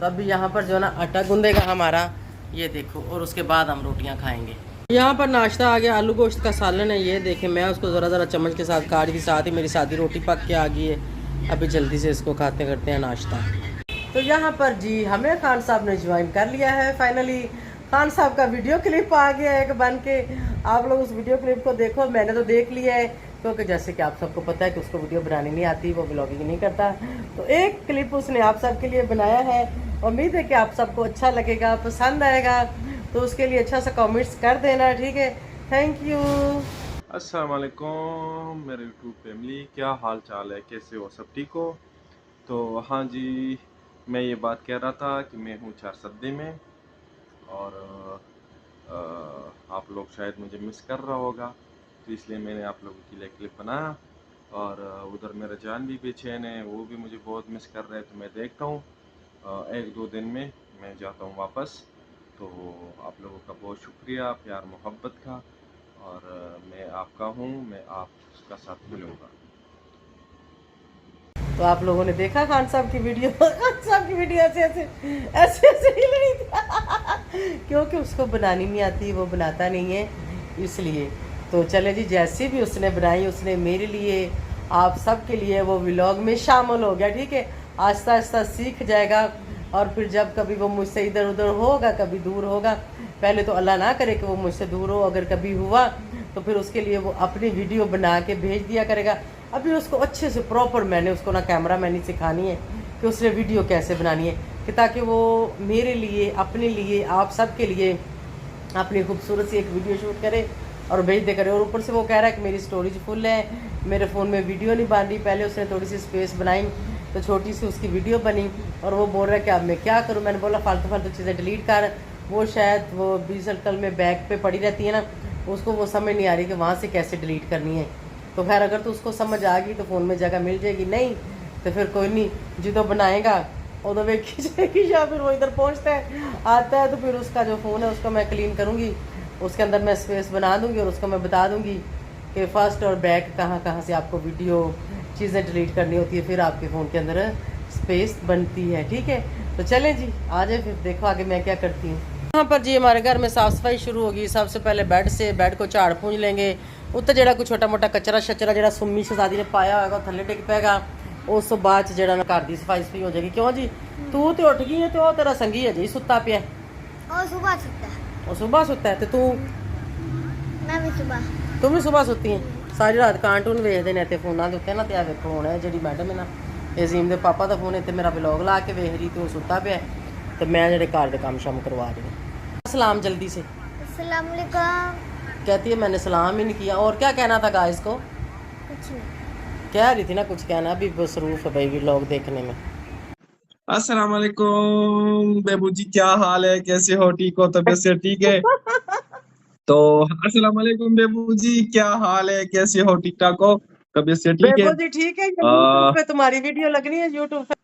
तो अभी यहाँ पर जो ना आटा गूंदेगा हमारा, ये देखो, और उसके बाद हम रोटियाँ खाएँगे। यहाँ पर नाश्ता आ गया, आलू गोश्त का सालन है, ये देखें। मैं उसको ज़रा ज़रा चम्मच के साथ काट दी, साथ ही मेरी सादी रोटी पक के आ गई है। अभी जल्दी से इसको खाते करते हैं नाश्ता। तो यहाँ पर जी हमें खान साहब ने ज्वाइन कर लिया है फाइनली। खान साहब का वीडियो क्लिप आ गया है एक बन के, आप लोग उस वीडियो क्लिप को देखो। मैंने तो देख लिया है, क्योंकि जैसे कि आप सबको पता है कि उसको वीडियो बनानी नहीं आती, वो ब्लॉगिंग नहीं करता। तो एक क्लिप उसने आप सब के लिए बनाया है, उम्मीद है कि आप सबको अच्छा लगेगा, पसंद आएगा। तो उसके लिए अच्छा सा कमेंट्स कर देना, ठीक है। Thank you. अस्सलाम वालेकुम मेरे यूट्यूब फैमिली, क्या हाल चाल है, कैसे हो, सब ठीक हो? तो हाँ जी, मैं ये बात कह रहा था कि मैं हूँ चार सद्दे में, और आप लोग शायद मुझे मिस कर रहा होगा, तो इसलिए मैंने आप लोगों के लिए क्लिप बनाया। और उधर मेरा जान भी बेचैन है, वो भी मुझे बहुत मिस कर रहे हैं। तो मैं देखता हूँ 1-2 दिन में मैं जाता हूँ वापस। तो आप लोगों का बहुत शुक्रिया प्यार मोहब्बत का, और मैं आपका हूँ, मैं आपका साथ मिलूँगा। तो आप लोगों ने देखा खान साहब की वीडियो, खान साहब की वीडियो ऐसे ही रही थी क्योंकि उसको बनानी नहीं आती, वो बनाता नहीं है, इसलिए। तो चले जी, जैसी भी उसने बनाई, उसने मेरे लिए, आप सब के लिए वो व्लॉग में शामिल हो गया, ठीक है। आहिस्ता आहिस्ता सीख जाएगा, और फिर जब कभी वो मुझसे इधर उधर होगा, कभी दूर होगा, पहले तो अल्लाह ना करे कि वो मुझसे दूर हो, अगर कभी हुआ तो फिर उसके लिए वो अपनी वीडियो बना के भेज दिया करेगा। अभी उसको अच्छे से प्रॉपर मैंने उसको ना कैमरा मैन ही सिखानी है कि उसने वीडियो कैसे बनानी है, कि ताकि वो मेरे लिए, अपने लिए, आप सब के लिए अपनी खूबसूरत सी एक वीडियो शूट करे और भेज दे करे। और ऊपर से वो कह रहा है कि मेरी स्टोरेज फुल है, मेरे फ़ोन में वीडियो नहीं बन रही। पहले उसने थोड़ी सी स्पेस बनाई तो छोटी सी उसकी वीडियो बनी, और वो बोल रहा है कि अब मैं क्या करूँ। मैंने बोला फालतू फालतू चीज़ें डिलीट कर, वो शायद वो डिजिटल में बैग पे पड़ी रहती है ना, उसको वो समझ नहीं आ रही कि वहाँ से कैसे डिलीट करनी है। तो खैर अगर तो उसको समझ आ गई तो फ़ोन में जगह मिल जाएगी, नहीं तो फिर कोई नहीं, जो बनाएगा वो तो वे खींचेगी, या फिर वो इधर पहुँचता है आता है तो फिर उसका जो फ़ोन है उसको मैं क्लीन करूँगी, उसके अंदर मैं स्पेस बना दूँगी और उसको मैं बता दूँगी कि फ़र्स्ट और बैक कहाँ से आपको वीडियो चीज़ें डिलीट करनी होती है, फिर आपके फ़ोन के अंदर स्पेस बनती है, ठीक है। तो चलें जी, आ जाए फिर देखो आगे मैं क्या करती हूँ। यहाँ पर जी हमारे घर में साफ सफाई शुरू होगी। सबसे पहले बेड को झाड़ पूंज लेंगे। उत्ते जेड़ा कोई छोटा मोटा कचरा शचरा जेड़ा सुम्मी शहजादी ने पाया होगा थल्ले डिग पेगा। उस तो बाद जेड़ा ना घर दी सफाई सफाई हो जाएगी। क्यों जी तू तो उठ गई है तो तेरा संगी है जी सुता पिया और सुबह सुता है। वो सुबह सुता है तो तू भी सुबह सुती है। सारी रात कार्टून वेखदे ने ते फोनां दे उत्ते ना ते आ वेखो हुण है जेड़ी मैडम है ना अजीम दे पापा दा फोन है ते मेरा व्लॉग ला के वेख रही ते सुता पिया ते मैं जेड़े घर दे काम शाम करवा रही हूं। सलाम जल्दी से। अस्सलाम वालेकुम। कहती है मैंने सलाम ही नहीं किया। और क्या कहना था गाइस को? कुछ नहीं कह रही थी ना कुछ कहना। अभी मसरूफ है भाई व्लॉग देखने में। अस्सलाम वालेकुम बेबू जी, क्या हाल है, कैसे हो, ठीक हो, तबीयत से ठीक है? तो अस्सलाम वालेकुम बेबू जी, क्या हाल है, कैसे हो, ठीक ठाक हो, तबीयत से ठीक है? बेबो जी ठीक है। ये यूट्यूब पे तुम्हारी वीडियो लगनी है यूट्यूब पे।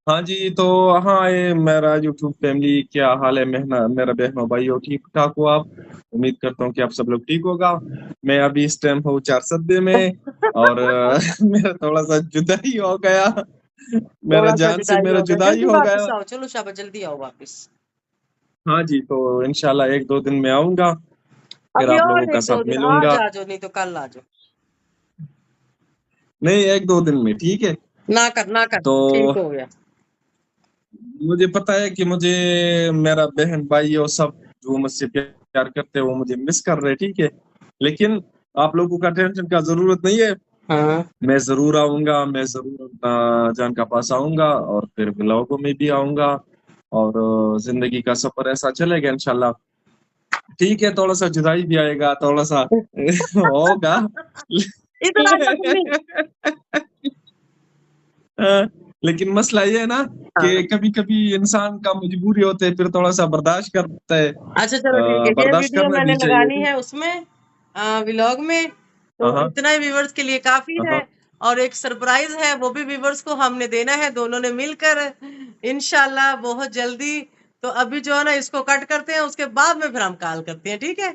हाँ जी, तो हाँ ये मेरा यूट्यूब फैमिली, क्या हाल है, मेरा बहनों भाई हो, ठीक ठाक हो आप? उम्मीद करता हूँ कि आप सब लोग ठीक होगा। मैं अभी इस टाइम हूँ चारसद्दे में और मेरा थोड़ा सा जुदाई हो गया, मेरा थोड़ा सा जान से जुदाई मेरा हो गया। जुदाई जल्दी हो वापस गया। आओ। चलो शाबाश जल्दी आओ वापस। हाँ जी, तो इंशाल्लाह एक दो दिन में आऊंगा, फिर अभी आप और लोगों का एक दो साथ दिन आज मिलूंगा। आ जाओ नहीं तो कल आ जाओ। नहीं, एक दो दिन में, ठीक है? ना कर तो ठीक हो गया। मुझे पता है कि मुझे मेरा बहन भाई और सब जो मुझसे प्यार करते हैं वो मुझे मिस कर रहे हैं, ठीक है? लेकिन आप लोगों का टेंशन का जरूरत नहीं है। हाँ मैं जरूर आऊंगा, मैं जरूर जान का पास आऊंगा और फिर ब्लॉगों में भी आऊंगा और जिंदगी का सफर ऐसा चलेगा इंशाल्लाह। ठीक है, थोड़ा सा जुदाई भी आएगा, थोड़ा सा होगा। इतना तक नहीं। हाँ, लेकिन मसला ये है ना कि हाँ कभी कभी इंसान का मजबूरी होते है, फिर थोड़ा सा बर्दाश्त करता है। अच्छा चलो ठीक है। ये बर्दाश्त वीडियो करना मैंने भी चाहिए, लगानी ठीक? है उसमें व्लॉग में। तो हाँ हाँ इतना ही व्यूवर्स के लिए काफी हाँ है। हाँ। और एक सरप्राइज है वो भी व्यूवर्स को हमने देना है दोनों ने मिलकर इंशाल्लाह बहुत जल्दी। तो अभी जो है ना इसको कट करते हैं उसके बाद में फिर हम कॉल करते हैं। ठीक है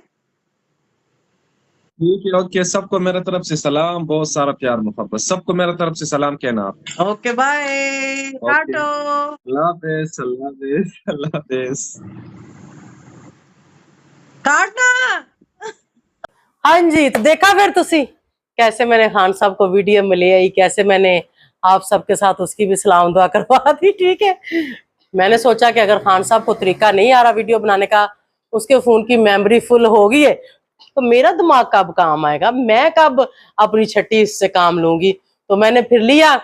ठीक है, ओके, सबको मेरे तरफ से सलाम, बहुत सारा प्यार मोहब्बत, सबको मेरे तरफ से सलाम कहना आप। ओके बाय ओके, काटो। अल्लाह हाफिज, अल्लाह हाफिज, अल्लाह हाफिज। काटना। हाँ जी तो देखा फिर तुसी कैसे मैंने खान साहब को वीडियो में ले आई। कैसे मैंने आप सबके साथ उसकी भी सलाम दुआ करवा दी। ठीक है मैंने सोचा कि अगर खान साहब को तरीका नहीं आ रहा वीडियो बनाने का, उसके फोन की मेमोरी फुल हो गई है, तो मेरा दिमाग कब काम आएगा, मैं कब अपनी छठी इससे काम लूंगी। तो मैंने फिर लिया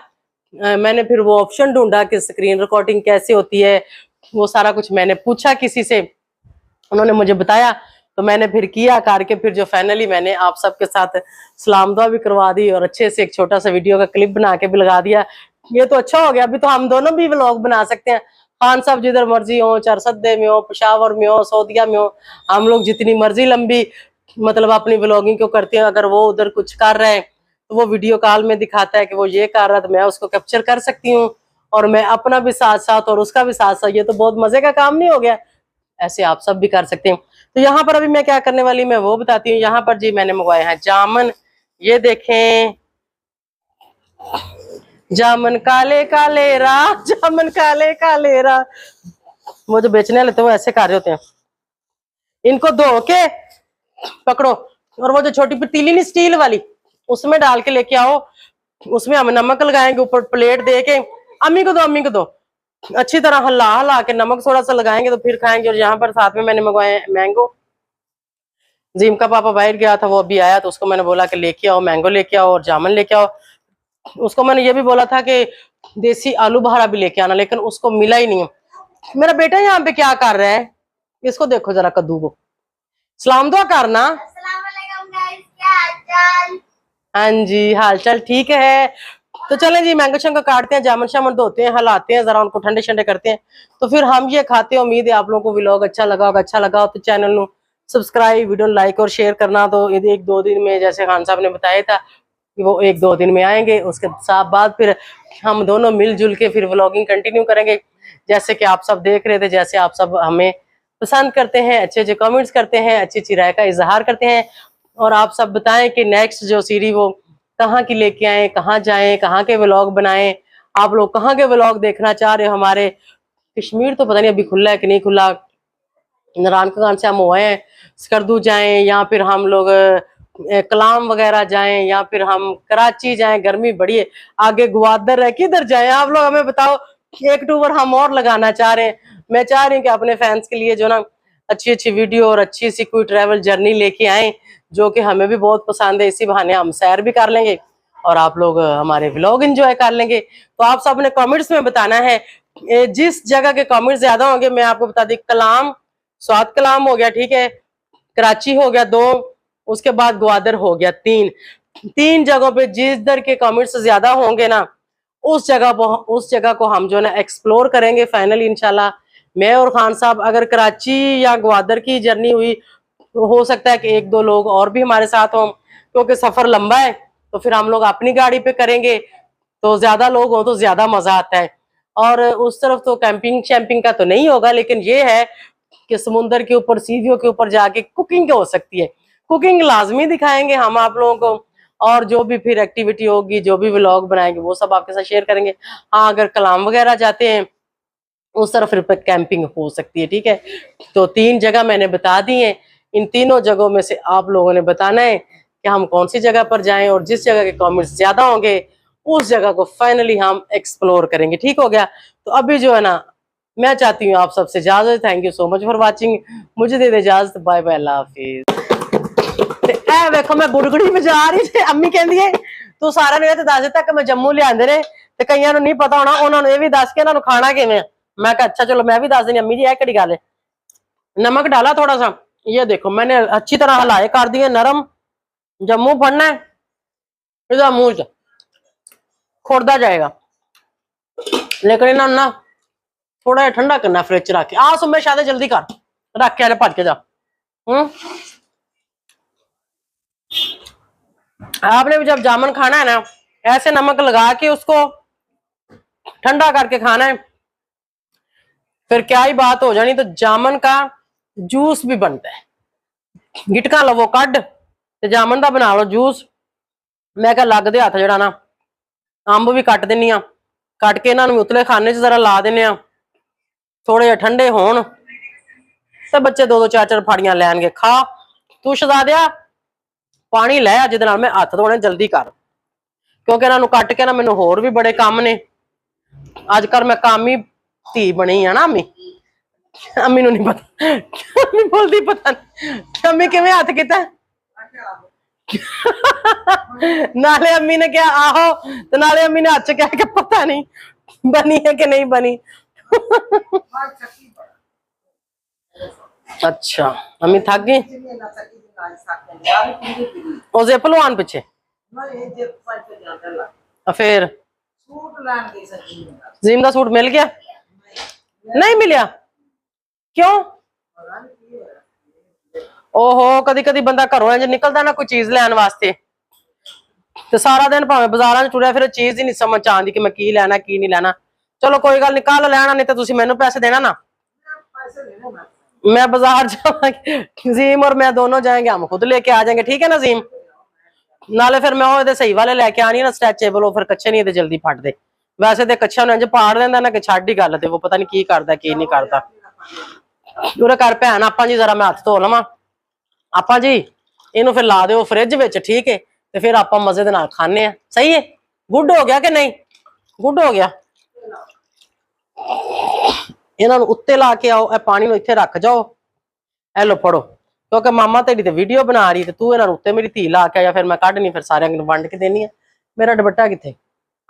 मैंने फिर वो ऑप्शन ढूंढा कि स्क्रीन रिकॉर्डिंग कैसे होती है। वो सारा कुछ मैंने पूछा किसी से, उन्होंने मुझे बताया। तो मैंने फिर किया करके फिर जो फाइनली मैंने आप सबके साथ सलाम दुआ भी करवा दी और अच्छे से एक छोटा सा वीडियो का क्लिप बना के भी लगा दिया। ये तो अच्छा हो गया। अभी तो हम दोनों भी व्लॉग बना सकते हैं। खान साहब जिधर मर्जी हो, चारसद्दे में हो, पेशावर में हो, सऊदिया में हो, हम लोग जितनी मर्जी लंबी मतलब अपनी व्लॉगिंग को करते हैं। अगर वो उधर कुछ कर रहे हैं तो वो वीडियो कॉल में दिखाता है कि वो ये कर रहा है, तो मैं उसको कैप्चर कर सकती हूँ और मैं अपना भी साथ साथ और उसका भी साथ साथ। ये तो बहुत मजे का काम नहीं हो गया? ऐसे आप सब भी कर सकते हैं। तो यहाँ पर अभी मैं क्या करने वाली मैं वो बताती हूँ। यहाँ पर जी मैंने मंगवाए हैं जामन। ये देखें जामन काले काले रा, जामन काले काले रा। वो जो बेचने वाले थे वो ऐसे कर रहे होते हैं। इनको धो के पकड़ो और वो जो छोटी पतीली नहीं स्टील वाली उसमें डाल के लेके आओ। उसमें हम नमक लगाएंगे ऊपर प्लेट दे के। अम्मी को दो, अम्मी को दो। अच्छी तरह हला हला के नमक थोड़ा सा लगाएंगे तो फिर खाएंगे। और यहाँ पर साथ में मैंने मंगवाए मैंगो। जीम का पापा बाहर गया था, वो अभी आया तो उसको मैंने बोला कि लेके आओ, मैंगो लेके आओ और जामुन लेके आओ। उसको मैंने ये भी बोला था कि देसी आलू बहारा भी लेके आना, लेकिन उसको मिला ही नहीं। मेरा बेटा यहाँ पे क्या कर रहा है, इसको देखो जरा कद्दू को। सलाम दुआ करना। अस्सलाम वालेकुम गाइस, क्या हालचाल? हाँ जी हाल चाल ठीक है। तो चलें जी मैंगो शैंगो काटते हैं, जामुन शामुन धोते हैं, हलाते हैं, जरा उनको ठंडे ठंडे करते हैं, तो फिर हम ये खाते हैं। उम्मीद है आप लोगों को व्लॉग अच्छा लगा होगा। अच्छा लगा हो तो चैनल ਨੂੰ सब्सक्राइब, वीडियो लाइक और शेयर करना। तो ये एक दो दिन में जैसे खान साहब ने बताया था कि वो एक दो दिन में आएंगे, उसके साथ बाद फिर हम दोनों मिलजुल के फिर व्लॉगिंग कंटिन्यू करेंगे। जैसे कि आप सब देख रहे थे, जैसे आप सब हमें पसंद करते हैं, अच्छे अच्छे कमेंट्स करते हैं, अच्छी अच्छी राय का इजहार करते हैं। और आप सब बताएं कि नेक्स्ट जो सीरीज वो कहाँ की लेके आए, कहाँ जाएं, कहाँ के व्लॉग बनाएं, आप लोग कहाँ के व्लॉग देखना चाह रहे हो हमारे। कश्मीर तो पता नहीं अभी खुला है कि नहीं खुला। नारायण खान से हम हुए हैं, स्कर्दू जाएं या फिर हम लोग कलाम वगैरह जाएं या फिर हम कराची जाएं, गर्मी बड़ी है। आगे ग्वादर है, किधर जाएं आप लोग हमें बताओ। एक टूर हम और लगाना चाह रहे हैं। मैं चाह रही हूँ कि अपने फैंस के लिए जो ना अच्छी अच्छी वीडियो और अच्छी सी कोई ट्रैवल जर्नी लेके आए, जो कि हमें भी बहुत पसंद है। इसी बहाने हम सैर भी कर लेंगे और आप लोग हमारे व्लॉग एंजॉय कर लेंगे। तो आप सब ने कमेंट्स में बताना है, जिस जगह के कमेंट्स ज्यादा होंगे मैं आपको बता दी। कलाम, स्वाद कलाम हो गया, ठीक है, कराची हो गया 2, उसके बाद ग्वादर हो गया 3। 3 जगहों पे जिधर के कमेंट्स ज्यादा होंगे ना, उस जगह को हम जो है ना एक्सप्लोर करेंगे फाइनली इंशाल्लाह। मैं और खान साहब, अगर कराची या ग्वादर की जर्नी हुई तो हो सकता है कि 1-2 लोग और भी हमारे साथ हों, क्योंकि सफर लंबा है। तो फिर हम लोग अपनी गाड़ी पे करेंगे, तो ज्यादा लोग हो तो ज्यादा मजा आता है। और उस तरफ तो कैंपिंग शैम्पिंग का तो नहीं होगा, लेकिन ये है कि समुद्र के ऊपर, सीढ़ियों के ऊपर जाके कुकिंग हो सकती है। कुकिंग लाजमी दिखाएंगे हम आप लोगों को, और जो भी फिर एक्टिविटी होगी, जो भी व्लॉग बनाएंगे वो सब आपके साथ शेयर करेंगे। हाँ, अगर कलाम वगैरह जाते हैं उस तरफ फिर कैंपिंग हो सकती है, ठीक है। तो 3 जगह मैंने बता दी है। इन तीनों जगहों में से आप लोगों ने बताना है कि हम कौन सी जगह पर जाएं, और जिस जगह के कमेंट्स ज्यादा होंगे उस जगह को फाइनली हम एक्सप्लोर करेंगे, ठीक हो गया। तो अभी जो है ना, मैं चाहती हूँ आप सबसे इजाजत। Thank you so much for watching. मुझे दे दे इजाजत। बाय बाय, अल्लाह हाफिज। ए वेखो मैं गुड़गुड़ी बजा रही थी, अम्मी कहंदी है तू सारा ने दस दिता कि मैं जम्मू लियांदे ने, ते कईयां नूं नहीं पता होना, उन्हां नूं ये भी दस के इन्हां नूं खाना किवें। मैं कहा अच्छा चलो मैं भी दस देनी अम्मी जी, यह कड़ी गल है। नमक डाला थोड़ा सा, ये देखो मैंने अच्छी तरह हलाए कर दिए नरम। जम्मू फड़ना है, इधर मुंह च खुरदा जाएगा, लेकिन इन्हां ना थोड़ा जिहा ठंडा करना फ्रिज च रख के। आ सुमे शायद जल्दी कर, रख के भज के जा। आपने भी जब जामुन खाना है ना, ऐसे नमक लगा के उसको ठंडा करके खाना है, फिर क्या ही बात हो जानी। तो जामुन का जूस भी बनता है, गिटका लवो कड ते जामुन का बना लो जूस। मैं क्या लगदे हथ जड़ा ना, अंब भी कट देनी आ, कट के इन्हां नूं उतले खाने च जरा ला देने, थोड़े जे ठंडे होण ते बच्चे 2-2 4-4 फाड़ियां लैणगे। खा तू शहजादिया, पानी लै, जिहदे नाल मैं हथ धोने जल्दी कर, क्योंकि इन्हां नूं कट के ना मैनूं होर भी बड़े काम ने। अजकल मैं कामी धी बनी है ना अम्मी। अम्मी नूं नहीं पता, अम्मी बोलदी पता नहीं अम्मी किवें हथ कीता। नाले अम्मी ने क्या आहो, तो नाले अम्मी ने हथ कह के पता नहीं बनी है कि नहीं बनी। अच्छा अम्मी थक गई, ओ जिप लवान पिछे फिर जीम का सूट मिल गया? नहीं मिलिया क्यों? ओहो, कदी कदी बंदा घरों इंज निकलदा ना कोई चीज लैन वास्ते, ते सारा दिन भावें बाजारां च टुरिया फिर चीज ही नहीं समझ आंदी कि मैं की लैना की नहीं लैना। चलो कोई गल नहीं, कल लैना, नहीं तो तुसीं मैनूं पैसे देना ना, मैं बाजार जावांगी, जीम और मैं दोनों जाएंगे, हम खुद लेके आ जाएंगे, ठीक है ना जीम। नाले फिर मैं वो सही वाले लैके आनी ना स्ट्रैचेबल, वो फिर कच्चे नहीं जल्दी फटदे। वैसे तो कच्चा इंज पाड़ देंदा ना कि छड्ड ही गल, ते वो पता नहीं की करदा की नहीं करदा। उरे कर भैन आपां जी, जरा मैं हथ धो लवां। आपां जी इनू फिर ला दिओ फ्रिज विच, ठीक है, ते फिर आपां मजे दे नाल खाने आ। सही है, गुड हो गया कि नहीं? गुड हो गया। इन्हां नूं उत्ते ला के आओ, पानी नूं इत्थे रख जाओ, ए लो फड़ो, क्योंकि मामा तेरी ते वीडियो बना रही, तू इन्हां नूं उत्ते मेरी धी ला के आ, फिर मैं कढनी, फिर सारे वंड के देनी है। मेरा दुपट्टा कित्थे?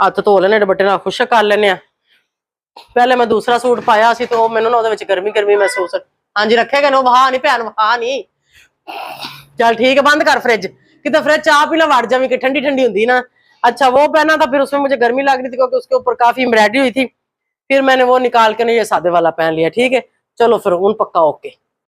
हथ धो लेने, दुपट्टे नाल खुशक कर लेने। पहले मैं दूसरा सूट पाया सी, तो मैनूं ना उहदे विच गर्मी गर्मी महसूस। हाँ जी रखेगा ना, वहा नहीं भैन, वहा नहीं। चल ठीक है, बंद कर फ्रिज, कितने फ्रिज चाह पी ला वड़ जावी कि ठंडी ठंडी होंगी ना। अच्छा वो पहना था, फिर उसमें मुझे गर्मी लग रही थी क्योंकि उसके ऊपर काफी एम्ब्रॉयडरी हुई थी, फिर मैंने वो निकाल के ना ये सादे वाला पहन लिया, ठीक है। चलो फिर ऊन पक्का ओके।